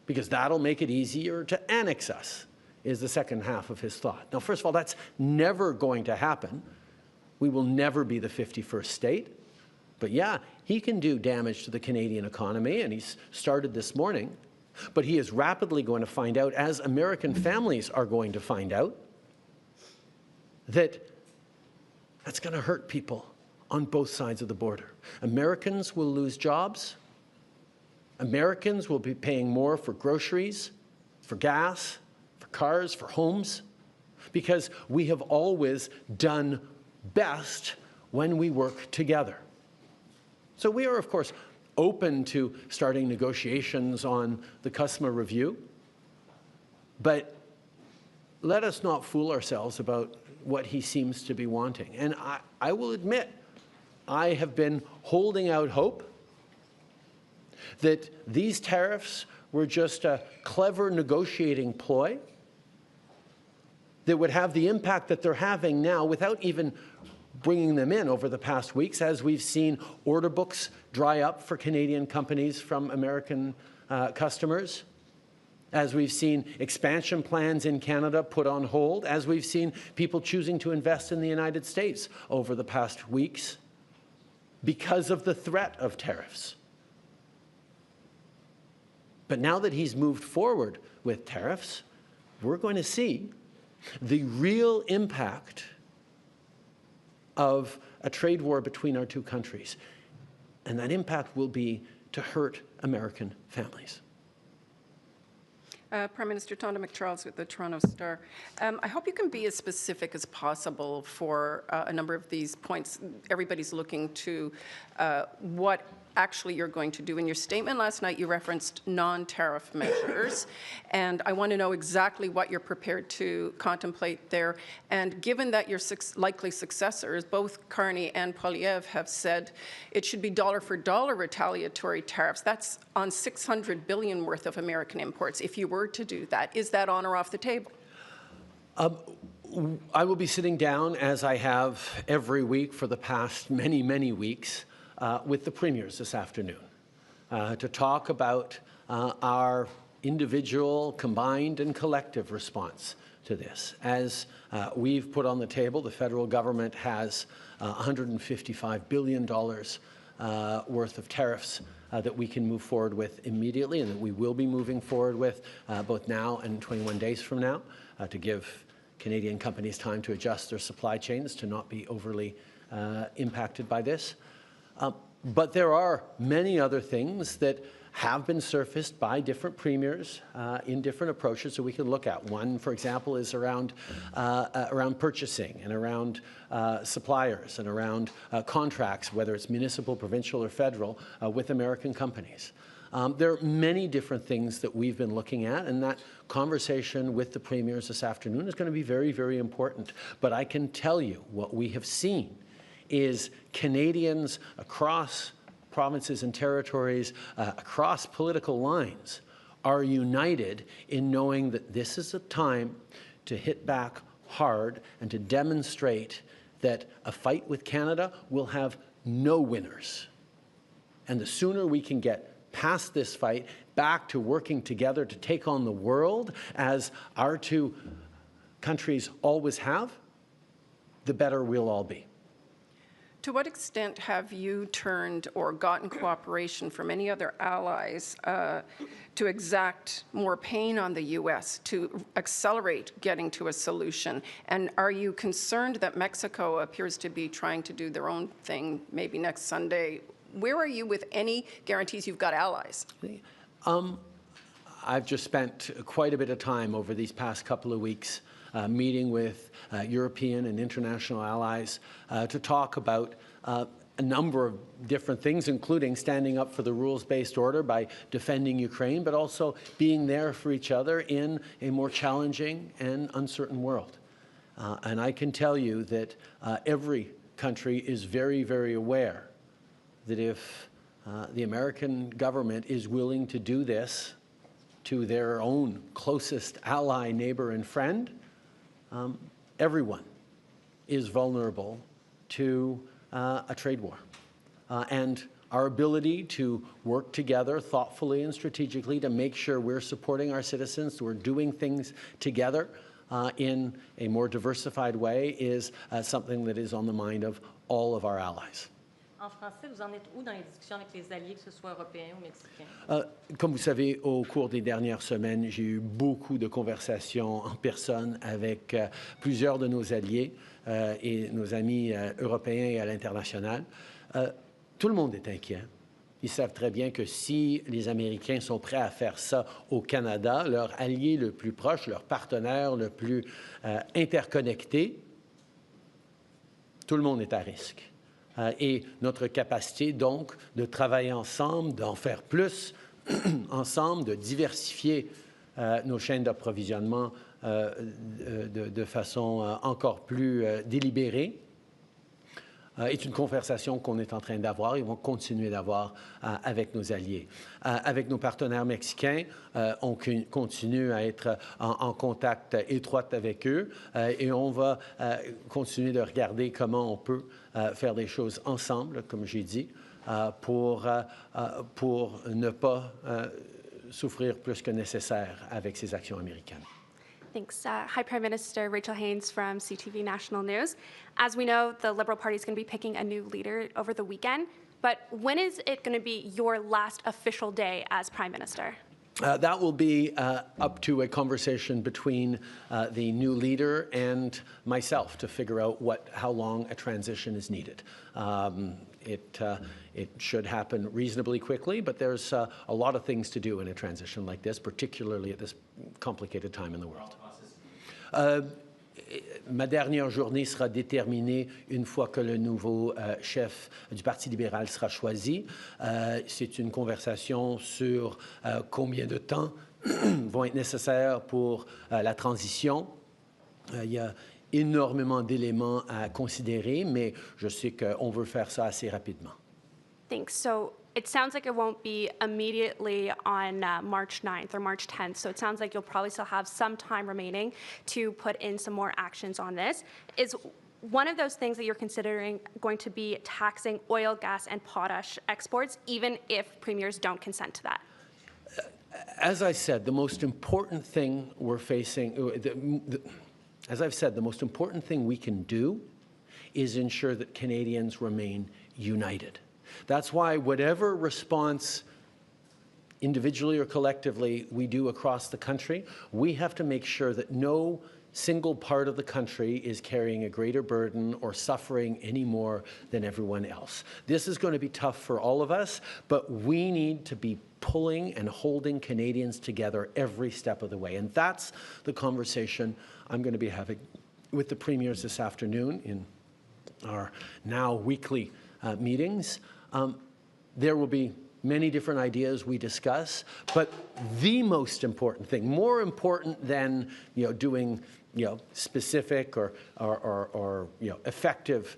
because that'll make it easier to annex us, is the second half of his thought. Now, first of all, that's never going to happen. We will never be the 51st state. But yeah, he can do damage to the Canadian economy, and he's started this morning. But he is rapidly going to find out, as American families are going to find out, that that's going to hurt people on both sides of the border. Americans will lose jobs. Americans will be paying more for groceries, for gas, for cars, for homes, because we have always done best when we work together. So we are, of course, open to starting negotiations on the customer review, but let us not fool ourselves about what he seems to be wanting. And I will admit, I have been holding out hope that these tariffs were just a clever negotiating ploy that would have the impact that they're having now without even bringing them in over the past weeks, as we've seen order books dry up for Canadian companies from American customers, as we've seen expansion plans in Canada put on hold, as we've seen people choosing to invest in the United States over the past weeks because of the threat of tariffs. But now that he's moved forward with tariffs, we're going to see the real impact of a trade war between our two countries. And that impact will be to hurt American families. Prime Minister Tonda McCharles with the Toronto Star. I hope you can be as specific as possible for a number of these points. Everybody's looking to what actually you're going to do. In your statement last night, you referenced non-tariff measures, and I want to know exactly what you're prepared to contemplate there. And given that your likely successors, both Carney and Poilievre, have said it should be dollar-for-dollar retaliatory tariffs, that's on $600 billion worth of American imports. If you were to do that, is that on or off the table? I will be sitting down, as I have every week for the past many, many weeks, with the premiers this afternoon to talk about our individual, combined and collective response to this. As we've put on the table, the federal government has $155 billion worth of tariffs that we can move forward with immediately and that we will be moving forward with both now and 21 days from now to give Canadian companies time to adjust their supply chains to not be overly impacted by this. But there are many other things that have been surfaced by different premiers in different approaches that we can look at. One, for example, is around purchasing and around suppliers and around contracts, whether it's municipal, provincial, or federal, with American companies. There are many different things that we've been looking at, and that conversation with the premiers this afternoon is going to be very, very important. But I can tell you what we have seen is Canadians across provinces and territories, across political lines, are united in knowing that this is a time to hit back hard and to demonstrate that a fight with Canada will have no winners. And the sooner we can get past this fight, back to working together to take on the world, as our two countries always have, the better we'll all be. To what extent have you turned or gotten cooperation from any other allies to exact more pain on the U.S., to accelerate getting to a solution? And are you concerned that Mexico appears to be trying to do their own thing maybe next Sunday? Where are you with any guarantees you've got allies? I've just spent quite a bit of time over these past couple of weeks meeting with European and international allies to talk about a number of different things, including standing up for the rules-based order by defending Ukraine, but also being there for each other in a more challenging and uncertain world. And I can tell you that every country is very, very aware that if the American government is willing to do this to their own closest ally, neighbor, and friend, everyone is vulnerable to a trade war. And our ability to work together thoughtfully and strategically to make sure we're supporting our citizens, we're doing things together in a more diversified way is something that is on the mind of all of our allies. En français, vous en êtes où dans les discussions avec les alliés, que ce soit européens ou mexicains? Comme vous savez, au cours des dernières semaines, j'ai eu beaucoup de conversations en personne avec plusieurs de nos alliés et nos amis européens et à l'international. Tout le monde est inquiet. Ils savent très bien que si les Américains sont prêts à faire ça au Canada, leur allié le plus proche, leur partenaire le plus interconnecté, tout le monde est à risque. Et notre capacité, donc, de travailler ensemble, d'en faire plus ensemble, de diversifier nos chaînes d'approvisionnement de façon encore plus délibérée. Est une conversation qu'on est en train d'avoir et on va continuer d'avoir avec nos alliés. Avec nos partenaires mexicains, on continue à être en contact étroit avec eux et on va continuer de regarder comment on peut faire des choses ensemble, comme j'ai dit, pour ne pas souffrir plus que nécessaire avec ces actions américaines. Thanks. Hi, Prime Minister. Rachel Haynes from CTV National News. As we know, the Liberal Party is going to be picking a new leader over the weekend. But when is it going to be your last official day as Prime Minister? That will be up to a conversation between the new leader and myself to figure out how long a transition is needed. It should happen reasonably quickly, but there's a lot of things to do in a transition like this, particularly at this complicated time in the world. Ma dernière journée sera déterminée une fois que le nouveau chef du Parti libéral sera choisi. C'est une conversation sur combien de temps vont être nécessaires pour la transition. Il y a énormément d'éléments à considérer, mais je sais qu'on veut faire ça assez rapidement. Thanks. So it sounds like it won't be immediately on March 9th or March 10th. So it sounds like you'll probably still have some time remaining to put in some more actions on this. Is one of those things that you're considering going to be taxing oil, gas, and potash exports, even if premiers don't consent to that? As I said, the most important thing we're facing, as I've said, the most important thing we can do is ensure that Canadians remain united. That's why whatever response, individually or collectively, we do across the country, we have to make sure that no single part of the country is carrying a greater burden or suffering any more than everyone else. This is going to be tough for all of us, but we need to be pulling and holding Canadians together every step of the way. And that's the conversation I'm going to be having with the premiers this afternoon in our now weekly meetings. There will be many different ideas we discuss, but the most important thing, more important than doing specific or effective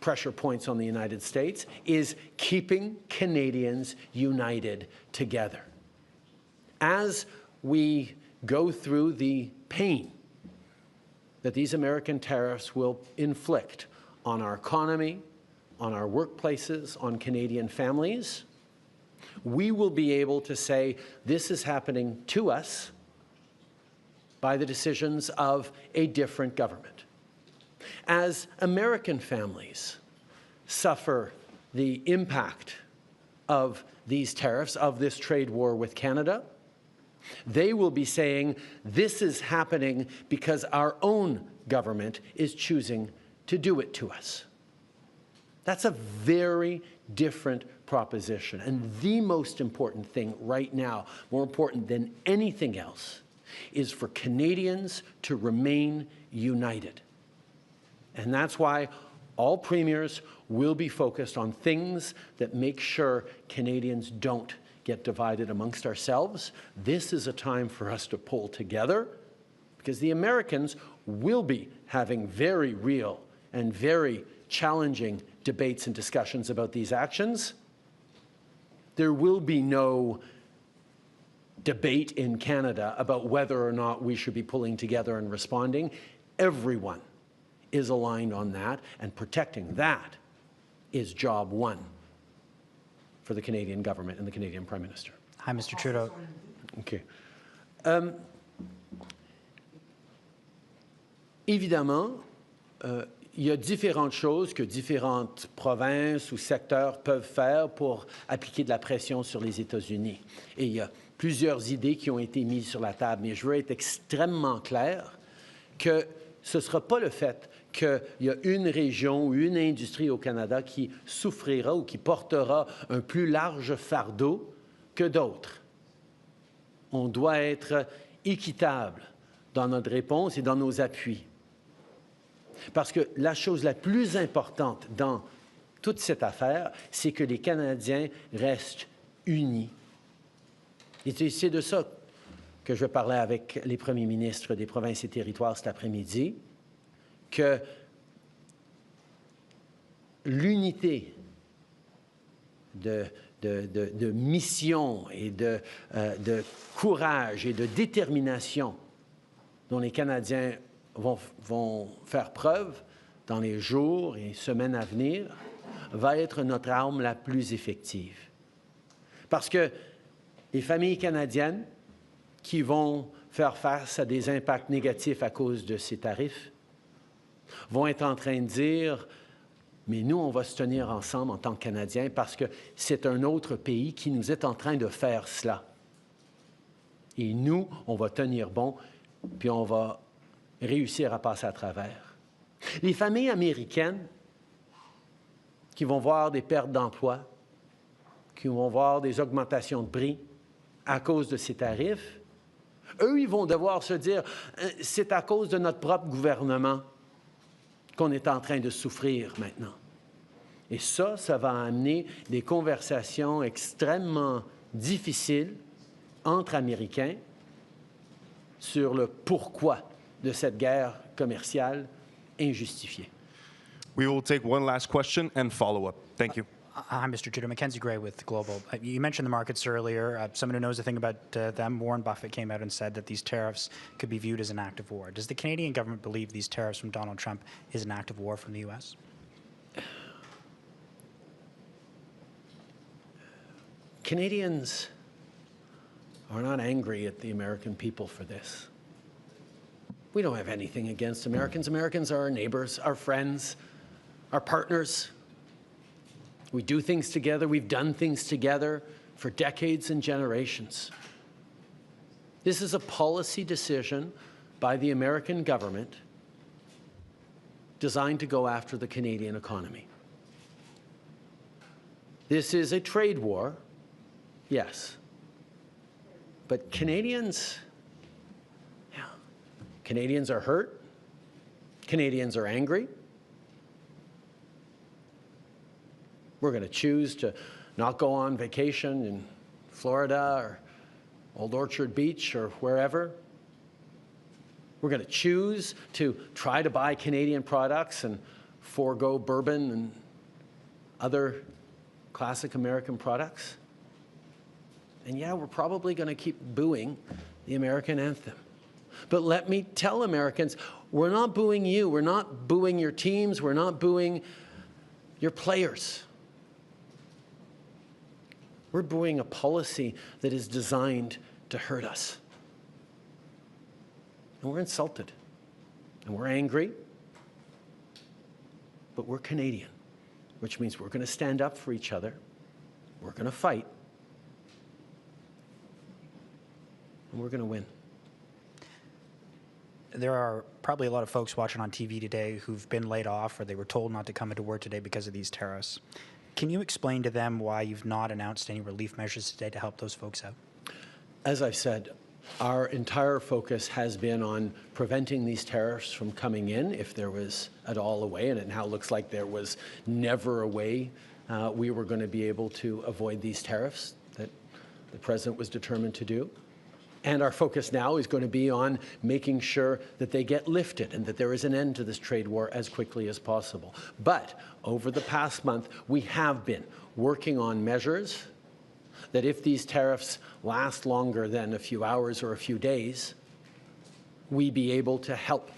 pressure points on the United States, is keeping Canadians united together. As we go through the pain that these American tariffs will inflict on our economy, on our workplaces, on Canadian families, we will be able to say this is happening to us by the decisions of a different government. As American families suffer the impact of these tariffs, of this trade war with Canada, they will be saying this is happening because our own government is choosing to do it to us. That's a very different proposition. And the most important thing right now, more important than anything else, is for Canadians to remain united. And that's why all premiers will be focused on things that make sure Canadians don't get divided amongst ourselves. This is a time for us to pull together because the Americans will be having very real and very challenging debates and discussions about these actions. There will be no debate in Canada about whether or not we should be pulling together and responding. Everyone is aligned on that, and protecting that is job one for the Canadian government and the Canadian Prime Minister. Hi, Mr. Trudeau. Okay. Évidemment, il y a différentes choses que différentes provinces ou secteurs peuvent faire pour appliquer de la pression sur les États-Unis. Et il y a plusieurs idées qui ont été mises sur la table, mais je veux être extrêmement clair que ce ne sera pas le fait qu'il y a une région ou une industrie au Canada qui souffrira ou qui portera un plus large fardeau que d'autres. On doit être équitable dans notre réponse et dans nos appuis. Parce que la chose la plus importante dans toute cette affaire, c'est que les Canadiens restent unis. Et c'est de ça que je vais parler avec les premiers ministres des provinces et territoires cet après-midi, que l'unité de mission et de courage et de détermination dont les Canadiens vont faire preuve dans les jours et semaines à venir va être notre arme la plus effective. Parce que les familles canadiennes qui vont faire face à des impacts négatifs à cause de ces tarifs vont être en train de dire « Mais nous, on va se tenir ensemble en tant que Canadiens parce que c'est un autre pays qui nous est en train de faire cela. Et nous, on va tenir bon, puis on va réussir à passer à travers. » Les familles américaines qui vont voir des pertes d'emplois, qui vont voir des augmentations de prix à cause de ces tarifs, eux, ils vont devoir se dire « C'est à cause de notre propre gouvernement qu'on est en train de souffrir maintenant. » Et ça va amener des conversations extrêmement difficiles entre Américains sur le pourquoi de cette guerre commerciale injustifiée. We will take one last question and follow up. Thank you. Hi, Mr. Trudeau. Mackenzie Gray with Global. You mentioned the markets earlier. Someone who knows a thing about them, Warren Buffett, came out and said that these tariffs could be viewed as an act of war. Does the Canadian government believe these tariffs from Donald Trump is an act of war from the U.S.? Canadians are not angry at the American people for this. We don't have anything against Americans. Americans are our neighbors, our friends, our partners. We do things together. We've done things together for decades and generations. This is a policy decision by the American government designed to go after the Canadian economy. This is a trade war, yes. But Canadians are hurt. Canadians are angry. We're going to choose to not go on vacation in Florida or Old Orchard Beach or wherever. We're going to choose to try to buy Canadian products and forego bourbon and other classic American products. And yeah, we're probably going to keep booing the American anthem. But let me tell Americans, we're not booing you. We're not booing your teams. We're not booing your players. We're booing a policy that is designed to hurt us. And we're insulted. And we're angry. But we're Canadian, which means we're going to stand up for each other. We're going to fight. And we're going to win. There are probably a lot of folks watching on TV today who've been laid off or they were told not to come into work today because of these tariffs. Can you explain to them why you've not announced any relief measures today to help those folks out? As I've said, our entire focus has been on preventing these tariffs from coming in, if there was at all a way, and it now looks like there was never a way we were going to be able to avoid these tariffs that the President was determined to do. And our focus now is going to be on making sure that they get lifted and that there is an end to this trade war as quickly as possible. But over the past month, we have been working on measures that if these tariffs last longer than a few hours or a few days, we be able to help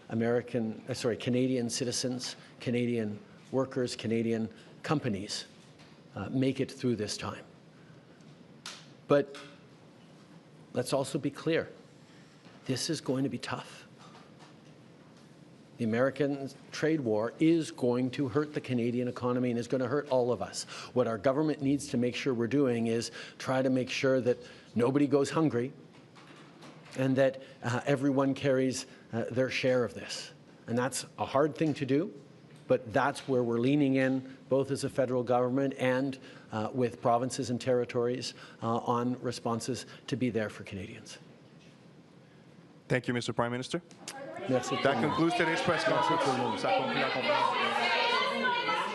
Canadian citizens, Canadian workers, Canadian companies make it through this time. But let's also be clear, this is going to be tough. The American trade war is going to hurt the Canadian economy and is going to hurt all of us. What our government needs to make sure we're doing is try to make sure that nobody goes hungry and that everyone carries their share of this. And that's a hard thing to do, but that's where we're leaning in, both as a federal government and with provinces and territories on responses to be there for Canadians. Thank you, Mr. Prime Minister. Merci. That concludes today's press conference. Ça conclut la conférence.